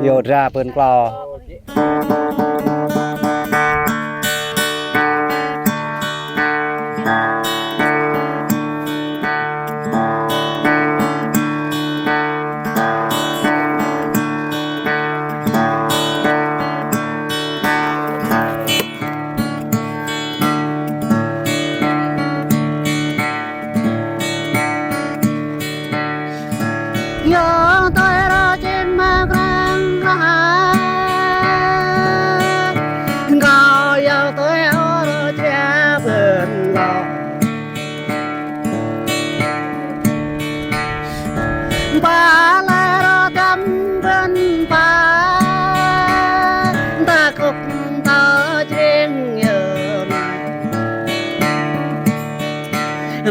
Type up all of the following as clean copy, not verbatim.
โยดราเปิ้นกลอ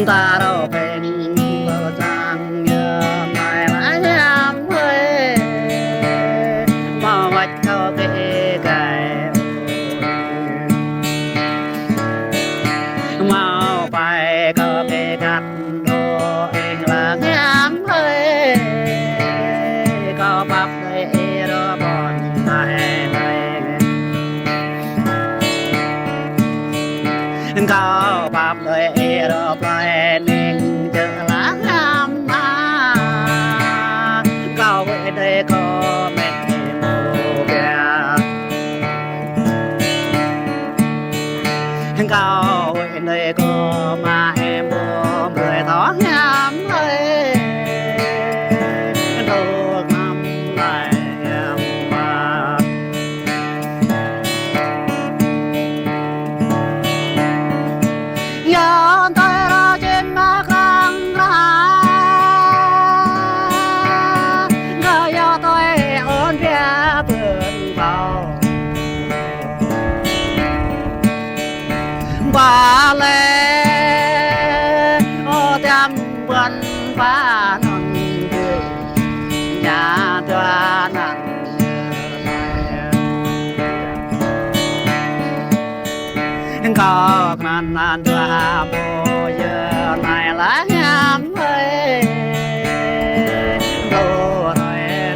ta đâu về bờ trang nhớ mai lá nhám thuê mà vạch cao kề cài mau phải có kề cắt đồ anh là nhám thuê có bắp đây đó bọn này có bắp đây đó phải nên chờ lá ngắm mà cao về đây có mẹ mồ kìa cao về đây có mà em bố người thó ngắm ơi đồ ngắm lại em mà gió tay ra trên má khăn ra ngờ gió tay ôn ra vườn vào bà lê ô trăm vườn phá non cười nhà cho nặng có nan ra bồ giờ này lá nhám ơi đồ rồi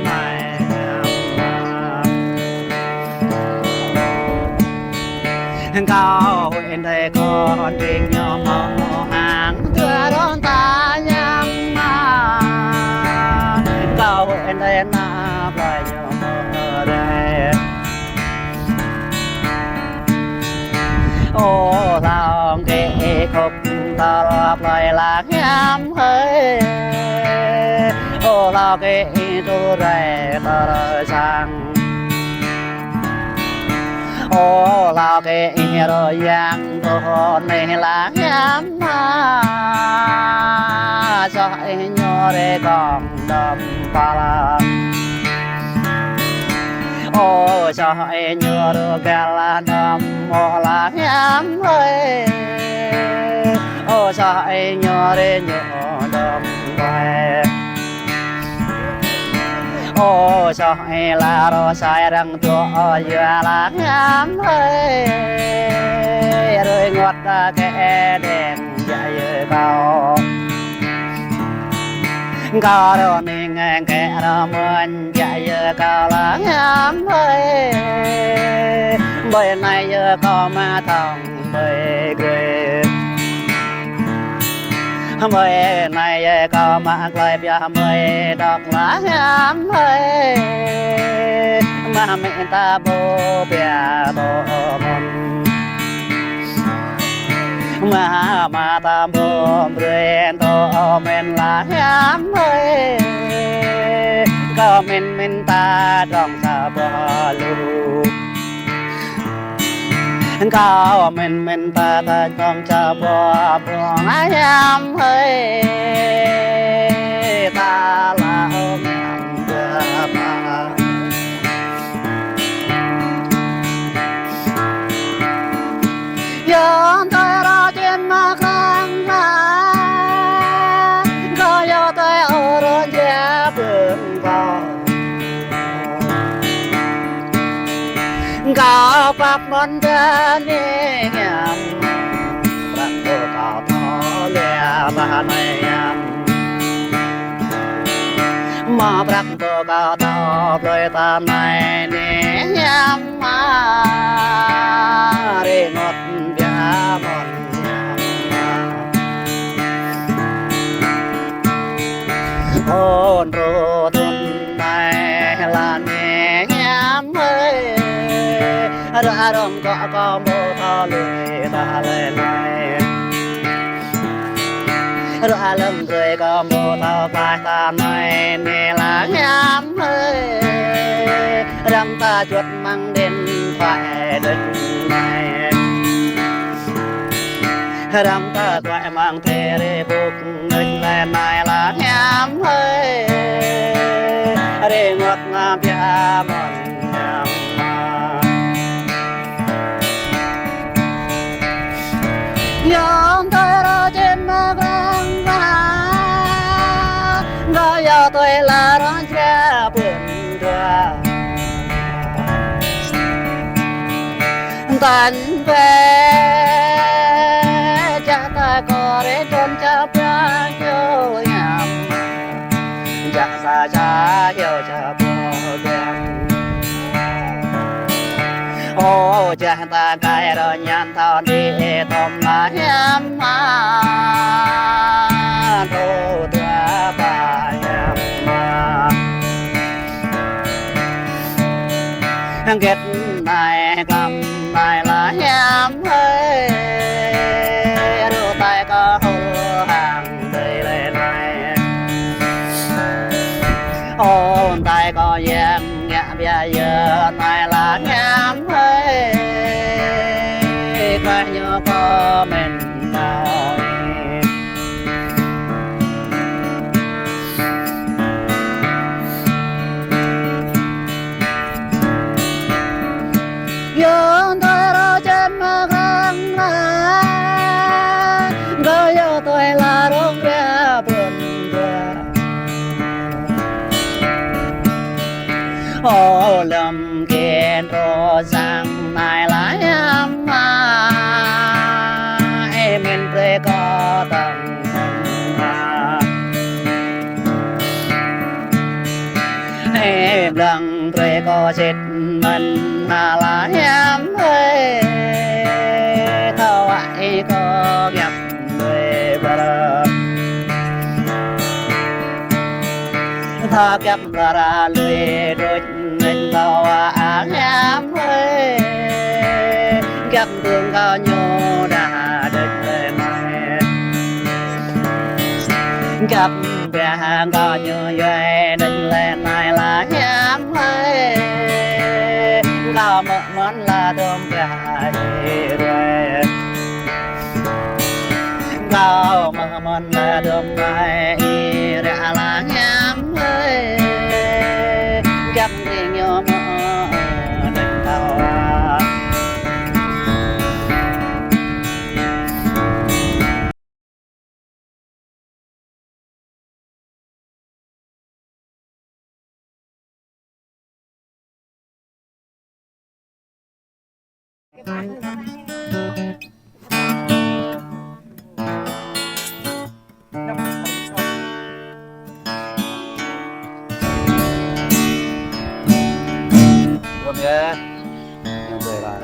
này cao bên đây con tình nhỏ mong hàng đưa đón ta nhắm mà cao bên đây na phải nhỏ mơ đây ô lòng kê khúc ta lọp lại là nhắm hơi ô lòng kê tu rè ta rời sang ô lòng kê rồi giang tu này là nhắm mà cho anh nhỏ để còn đầm pa la ô cho anh nhỏ được gala đầm ô là nhắm ơi ô cho anh nhỏ để nhỏ đầm quay ô cho anh là đồ sai răng tua giờ là nhắm ơi rồi ngọt kẻ đèn chạy cao cao đồ mình kẻ đồ mình chạy cao là nhắm ơi bên này giờ có ma thòng bơi cười bên này giờ có ma cười bia bơi đọc lá nhắm ơi mà mẹ ta bố bia bố môn mà ta bố bơi tô men lá nhắm ơi có men ta trong sa bờ lu cao mình ta trong cha bò buông ai em ơi ta là ôm em đưa mà gió tay ra trên má khăn ra có gió tay ở đó giá vườn vào cao bạc mòn ra nè ngam bạc đồ cao thọ lẹ ba này ngam mà bạc tô cao tao đôi tam này nè nhắm mà để ngọt bia mòn ôn ru tuần này là nè nhắm ơi ra đồng có mô thọ lười ta lên này ra lâm rồi có mô thọ bài ta này nè là nhắm ơi răng ta chuột mang đến phải đừng này răng ta thoại mang thế để buộc nghịch lên này là nhắm ơi để ngọt ngào bia mòn nhắm dòng tôi ra trên mặt răng ngõ giờ tôi là đón cha buồn đưa tàn về cha ta có để trôn cha bia yêu nhầm cha xa cha yêu cha bùa đen ô cha ta cái rồi nhàn thao đi tôm mà nhắm mà đồ tua ba nhắm mà kết này cầm này là nhắm ơi đồ tay có hồ hàng đây lên này ôn tay có giang nhẹ bây giờ này là nhắm ơi phải nhớ có mình nói dòng tôi ra trên mặt răng ngỡ giờ tôi là đống bia buồn đưa ô lầm kiên rô rằng này là nhắm mà em mình rê có tầm mà em lần rê có chết mình là nhắm ơi thao ai có gặp người bà tha gặp ra lười đôi mình tao nhắm ơi gặp tương cao nhô đã địch lên này gặp bè cao nhô về địch lên này là nhắm ơi cao mơ món là đom gà rồi cao mơ món là đom gà ra là nhắm ơi gặp thì nhỏ mơ đừng cao Rồi nhé, em về lại.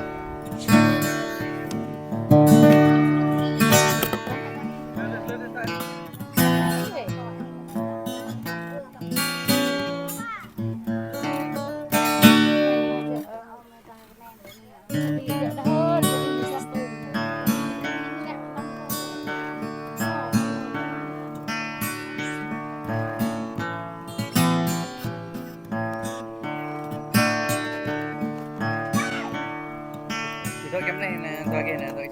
Tôi kiếm này nè, tôi kia nè, tôi